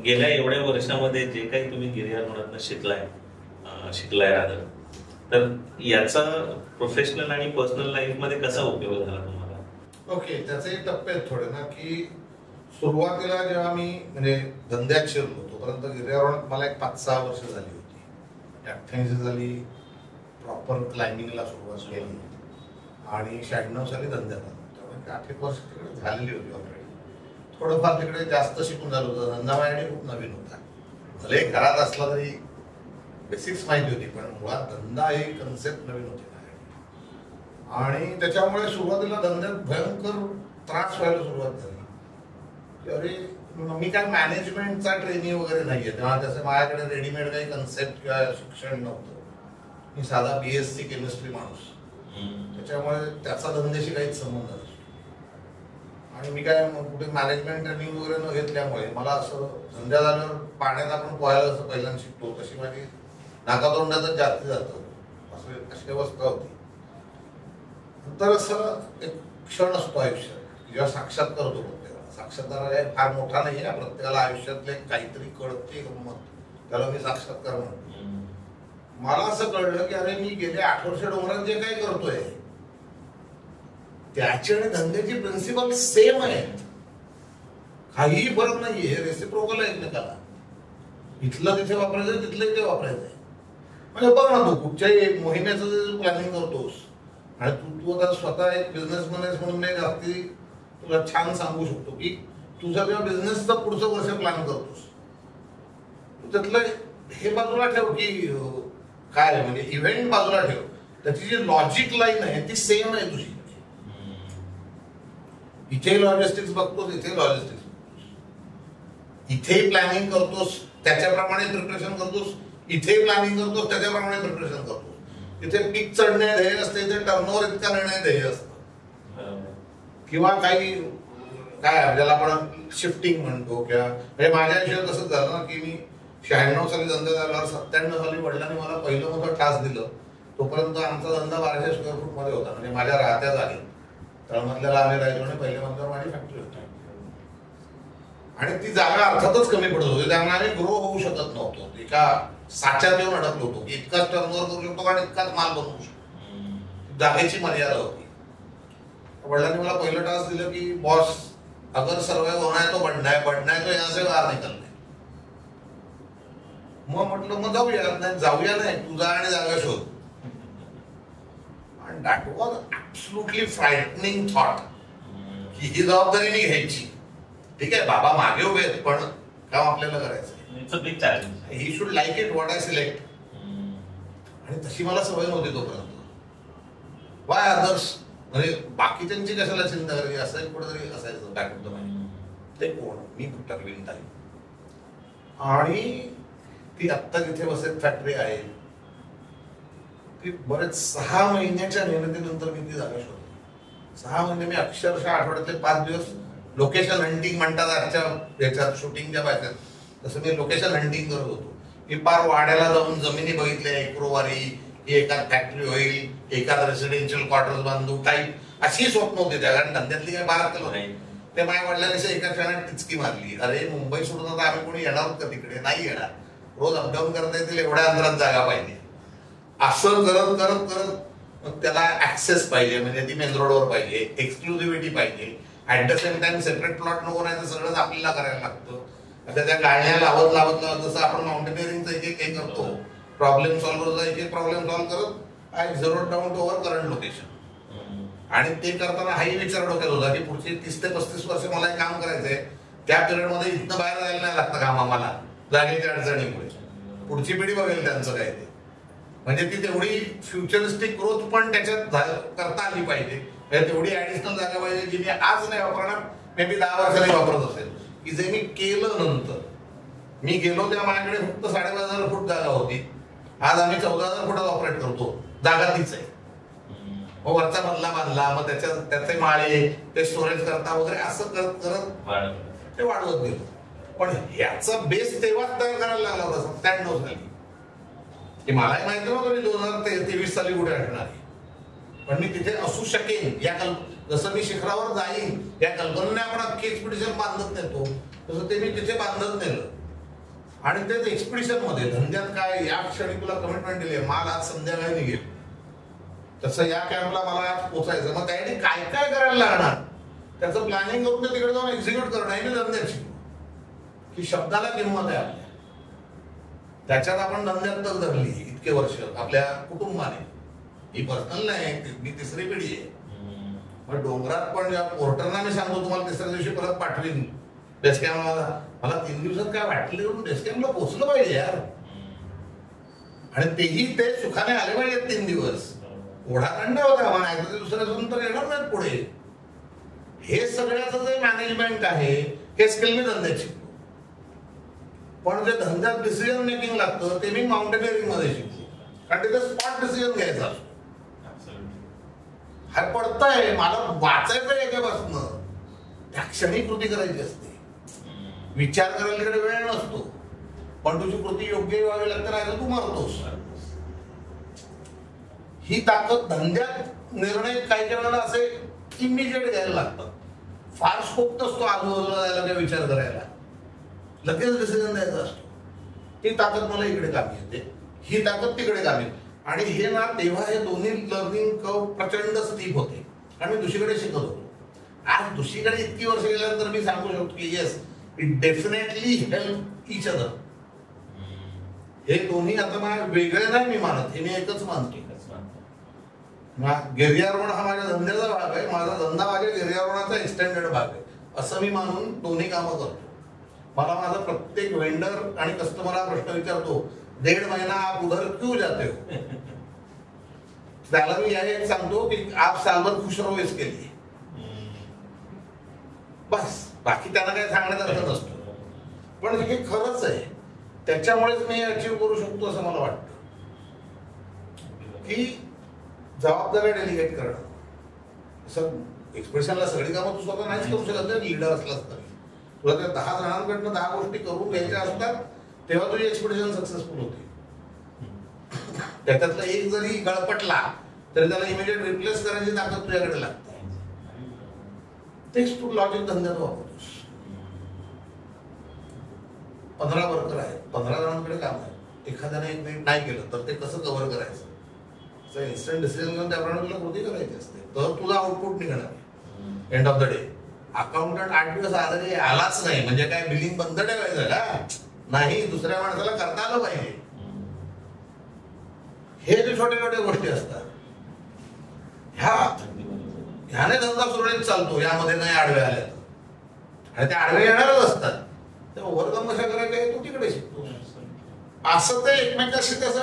गेल्या एवढ्या वर्षामध्ये जे काही तुम्ही गिर्यारोहणातनं शिकलाय रादर, तर याचा प्रोफेशनल आणि पर्सनल लाईफ मध्ये कसा उपयोग झाला तुम्हाला? ओके, त्याचे टप्पे आहेत थोडे ना, की सुरुवातीला जेव्हा मी म्हणजे धंद्यात शिरलो तोपर्यंत गिर्यारोहणात मला एक 5-6 वर्ष झाली होती. 88 साली प्रॉपर क्लाइम्बिंगला सुरुवात केली आणि 96 साली धंद्यात आलो. त्यामुळे 8 वर्ष तिकडे झालेली होती ऑलरेडी. थोडंफार तिकडे जास्त शिकून झालं होतं. धंदा माझ्याकडे खूप नवीन होता. भले घरात असला तरी बेसिक्स माहिती होती, पण मुळात धंदा ही कन्सेप्ट नवीन होती आणि त्याच्यामुळे सुरुवातीला धंद्यात भयंकर त्रास व्हायला सुरुवात झाली. अरे मी काय मॅनेजमेंटचा ट्रेनिंग वगैरे नाहीये, तेव्हा तसं माझ्याकडे रेडीमेड काही कन्सेप्ट किंवा शिक्षण नव्हतं. मी साधा BSc केमिस्ट्री माणूस, त्याच्यामुळे त्याचा धंद्याशी काहीच संबंध नसतो आणि मी काय कुठे मॅनेजमेंट ट्रेनिंग वगैरे न घेतल्यामुळे मला असं धंद्यात आल्यावर पाण्यात आपण पोहायला जसं पहिल्यांदा शिकतो तशी माझी नाकातोंडातच जास्ती जातं अशी अवस्था होती. नंतर असं एक क्षण असतो आयुष्यात जेव्हा साक्षात्कार होतो प्रत्येकाला. साक्षात्कार हे फार मोठा नाही आहे, प्रत्येकाला आयुष्यातले काहीतरी कळते गंमत, त्याला मी साक्षात्कार म्हणतो. मला असं कळलं की अरे मी गेले 8 वर्ष डोंगरात जे काही करतोय त्याची आणि धंद्याची प्रिन्सिपल सेम आहेत, काहीही फरक नाहीये. हे रेसिप्रोकल आहे एकमेकाला. इथलं तिथे वापरायचं, तिथलं इथे वापरायचंय. म्हणजे बघ ना, तू कुठच्याही मोहिमेचं प्लॅनिंग करतोस आणि तू आता स्वतः एक बिझनेसमॅन आहेस म्हणून मी जास्ती तुला छान सांगू शकतो की तुझा जेव्हा बिझनेसचं पुढचं वर्ष प्लॅन करतोस त्यातलं हे बाजूला ठेव की काय म्हणजे इव्हेंट बाजूला ठेव, त्याची जी लॉजिक लाईन आहे ती सेम आहे तुझी. इथे लॉजिस्टिक्स बघतोस, इथे लॉजिस्टिक्स बघतोस, इथे प्लॅनिंग करतोस त्याच्याप्रमाणे प्रिपरेशन करतोस, इथे प्लॅनिंग करतोस त्याच्याप्रमाणे प्रिपरेशन करतोस. इथे पीक चढणे ध्येय असते, इथे टर्नओव्हर इतका निर्णय ध्येय असतं. किंवा काही काय ज्याला आपण शिफ्टिंग म्हणतो किंवा म्हणजे माझ्या आयुष्यात तसंच झालं ना की मी 96 साली धंदा झाल्यावर 97 साली वडिलांनी मला पहिलं मोठं टास्क दिलं. तोपर्यंत आमचा धंदा 1200 स्क्वेअर फूट मध्ये होता, म्हणजे माझ्या राहत्या जागी तळमधल्याला आम्ही राहायचो आणि पहिल्या मजल्यावर माझी फॅक्टरी होती आणि ती जागा अर्थातच कमी पडत होती. त्यामुळे आम्ही ग्रो होऊ शकत नव्हतो. एका साच्यात येऊन अडकलो होतो की इतकाच टर्नओव्हर करू शकतो आणि इतकाच माल बनवू शकतो. जागेची मर्यादा होती. वडिलांनी मला पहिलं टास्क दिलं की बॉस अगर सर्वाइव होना है तो बढ़ना है, बढ़ना है तो यहाँ से बाहर निकलना है. मग म्हटलं मग जाऊया नाही, तू जा आणि जागा शोध. आणि दॅट वॉज ऍब्सोल्युटली फ्रायटनिंग थॉट की ही जबाबदारी मी घ्यायची. ठीक आहे, बाबा मागे उभे आहेत पण काम आपल्याला करायचं. He should like it what I select. आणि तशी मला सवय नव्हती तोपर्यंत. वाय अदर्स म्हणजे बाकीच्यांची कशाला चिंता करायची असं कुठेतरी असायचं बॅक ऑफ द माइंड. ते कोण मी टर्विंग टाईम. आणि ती आत्ता जिथे वसत फॅक्टरी आहे ती बरेच 6 महिन्याच्या मेहनतीनंतर मी ती जागा शोधली. 6 महिने मी अक्षरशः आठवड्यातले 5 दिवस लोकेशन हंटिंग म्हणतात आजच्या याच्यात शूटिंगच्या भाषेत, तसं मी लोकेशन हंटिंग करत होतो. मी पार वाड्याला जाऊन जमिनी बघितल्या, एकोवारी ही एकाच फॅक्टरी होईल, एकाच रेसिडेन्शियल क्वार्टर्स बांधू, काही अशी स्वप्न होती त्या. कारण धंद्यातली काही बारा केलं नाही. ते माझ्या वडिलांनी एका क्षणात टिचकी मारली, अरे मुंबई सोडून आता आम्ही कोणी येणार का तिकडे? नाही येणार. रोज अपडाऊन करता येतील एवढ्या अंतरात जागा पाहिजे. असं करत करत करत मग त्याला ऍक्सेस पाहिजे, म्हणजे ती मेन रोडवर पाहिजे, एक्सक्लुझिव्हिटी पाहिजे, at the same time separate plot नको नाही तर सगळंच आपल्याला करायला लागतं. आता त्या गाळण्या लावत लावत जसं आपण माउंटेनिअरिंगचं एक एक करतो, प्रॉब्लेम सॉल्व्हरचा एक प्रॉब्लेम सॉल्व्ह करत I zero down to our current location. आणि ते करताना हाही विचार डोक्यात होता की पुढची 30 ते 35 वर्ष मला हे काम करायचंय, त्या पिरियडमध्ये इथनं बाहेर जायला नाही लागतं काम आम्हाला जागेच्या अडचणीमुळे. पुढची पिढी बघेल त्यांचं काय ते, म्हणजे ती तेवढी फ्युचरिस्टिक ग्रोथ पण त्याच्यात करता आली पाहिजे. तेवढी ऍडिशनल जागा पाहिजे जी मी आज नाही वापरणार, मे बी 10 वर्षांनी वापरत असेल, की जे मी केलं नंतर. मी गेलो तेव्हा माझ्याकडे फक्त 5,500 फूट जागा होती, आज आम्ही 14,000 फुटात ऑपरेट करतो, जागा तीच आहे. मग वरचा मधला बांधला, मग त्याचे माळे, ते स्टोरेज करता वगैरे असं करत करत ते वाढवत गेलो. पण ह्याचा बेस तेव्हाच तयार करायला लागला होता 97 साली, की मलाही माहिती नव्हतं मी 2023 साली कुठे असणार आहे. पण मी तिथे असू शकेन या जसं मी शिखरावर जाईन या कल्पनेने आपण अख्खी एक्सपिडिशन बांधत नेतो, तसं ते मी तिथे बांधत नेलं. आणि तेच एक्सपिडिशन मध्ये धंद्यात काय, या क्षणी तुला कमिटमेंट दिली, माल आज संध्याकाळी निघेल, तसं या कॅम्पला मला आज पोचायचं. मग त्यासाठी काय काय करायला लागणार त्याचं प्लॅनिंग करून ते तिकडे जाऊन एक्झिक्यूट करणं हे मी धंद्यात शिकलो, की शब्दाला किंमत आहे आपल्या. त्याच्यात आपण धंद्यात तर धरली इतके वर्ष आपल्या कुटुंबाने. ही पर्सनल नाही, मी तिसरी पिढी आहे. मग डोंगरात पण जेव्हा पोर्टरना मी सांगतो तुम्हाला तिसऱ्या दिवशी परत पाठवीन बेस कॅम्पला, मला 3 दिवसात काय वाटले करून बेस कॅम्पला पोहोचलं पाहिजे यार. आणि तेही ते सुखाने आले पाहिजेत 3 दिवस. ओढाखंड होता म्हणा, दुसऱ्या दिवसून तर येणार नाहीत पुढे. हे सगळ्याचं जे मॅनेजमेंट आहे हे स्किल मी धंद्यात शिकलो. पण जे धंद्यात डिसिजन मेकिंग लागतं ते मी माउंटेनिअरिंग मध्ये शिकलो, कारण तिथे स्पॉट डिसिजन घ्यायचा असतो. हा पडतंय मला वाचायचं याच्यापासनं, त्या क्षणी कृती करायची असते. विचार करायला तिकडे वेळ नसतो, पण तुझी कृती योग्य व्हावी लागते, नाही तू मरतोस. ही ताकद धंद्यात निर्णय काही वेळेला असे इमिजिएट घ्यायला लागतात. फार स्कोप नसतो आजूबाजूला जायला किंवा विचार करायला, लगेच डिसिजन द्यायचा असतो. ती ताकद मला इकडे कामी येते, ही ताकद तिकडे कामी येते. आणि हे ना तेव्हा हे दोन्ही लर्निंग कर्व प्रचंड स्टीप होते, आणि मी दुसरीकडे शिकत होतो. आज दुसरीकडे इतकी वर्ष गेल्यानंतर मी सांगू शकतो की yes, it definitely help each other. हे दोन्ही आता मला वेगळे नाही मी मानत, हे मी एकच मानतो. गिर्यारोहण हा माझ्या धंद्याचा भाग आहे, माझा धंदा माझ्या गिर्यारोहणाचा एक्सटेंडेड भाग आहे असं मी मानून दोन्ही कामं करतो. मला माझा प्रत्येक वेंडर आणि कस्टमर हा प्रश्न विचारतो, 1.5 महिना आप उधर क्यों जाते हो? त्याला मी यही सांगतो की आप सालभर खुश रहो इसके लिए, बस. बाकी त्यांना काही सांगण्याचा अर्थ नसतो. पण हे खरंच आहे, त्याच्यामुळेच मी अचीव करू शकतो असं मला वाटतं. की जबाबदारी डेलिगेट करणं. असं एक्सप्रेशनला सगळी कामं तू स्वतः नाहीच करू शकत, लीडर असलास तरी तुला त्या 10 जणांकडनं 10 गोष्टी करून घ्यायच्या असतात, तेव्हा तुझी एक्सपिडिशन सक्सेसफुल होते. त्याच्यातला एक जरी गळपटला तरी त्याला इमिडिएट रिप्लेस करायची ताकद तुझ्याकडे लागते. तेच तू लॉजिक धंद्यात वापरतोस. 15 वर्कर आहेत, 15 जणांकडे काम आहे, एखाद्याने एक मिनिट नाही केलं तर ते कसं कव्हर करायचं, इन्स्टंट डिसिजन घेऊन त्याप्रमाणे तुला कृती करायची असते, तर तुझा आउटपुट निघणार end of the day. Accountant 8 दिवस आधारी आलाच नाही म्हणजे काय बिलिंग बंद ठेवायचं का? नाही, दुसऱ्या माणसाला करता आलं पाहिजे. हे जे छोटे छोटे गोष्टी असतात ह्याने धंदा सुरळीत चालतो, यामध्ये नाही आडवे आल्या. आणि ते आडवे येणारच असतात, ते ओव्हरकम कशा करायचं हे तू तिकडे शिकतो. असं ते एकमेकाशी तसं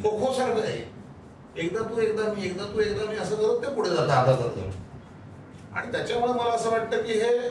खो खो सारखं आहे. एकदा तू एकदा मी, एकदा तू एकदा मी, असं करत ते पुढे जातं आता जातं. आणि त्याच्यामुळे मला असं वाटतं की हे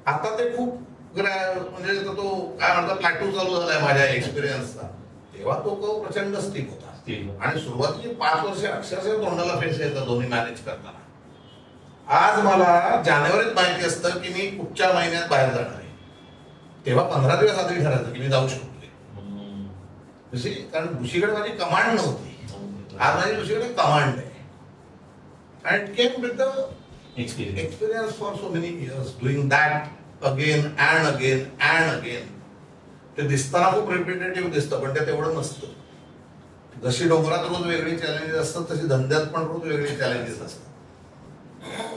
आता ते खूप म्हणजे तो काय म्हणतात प्लॅटू चालू झालाय माझ्या एक्सपिरियन्सचा. तेव्हा तो प्रचंड स्टिक होता, आणि सुरुवातीची 5 वर्ष अक्षरशः तोंडाला फेस यायचा दोन्ही मॅनेज करताना. आज मला जानेवारीत माहिती असतं की मी कुठच्या महिन्यात बाहेर जाणार आहे, तेव्हा 15 दिवस आधी ठरायचं की मी जाऊ शकतो. कारण दुसरीकडे माझी कमांड नव्हती, आज माझी दुसरीकडे कमांड आहे. And it came with the experience for so many years doing that again and again and again. ते दिसताना खूप रिपिटेटिव्ह दिसतं, पण ते तेवढं नसतं. जशी डोंगरात रोज वेगळी चॅलेंजेस असतात तशी धंद्यात पण रोज वेगळी चॅलेंजेस असतात.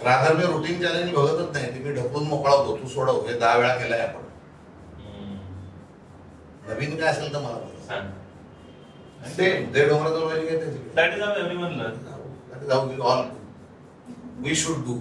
रादर मी रुटीन चॅलेंज बघतच नाही, ती मी ढकलून मोकळा होतो, तू सोडव, हे 10 वेळा केलाय आपण. नवीन काय असेल तर मला बघा. ते डोंगरात काय त्याची that is how everyone learn. That is how we all do. We should do.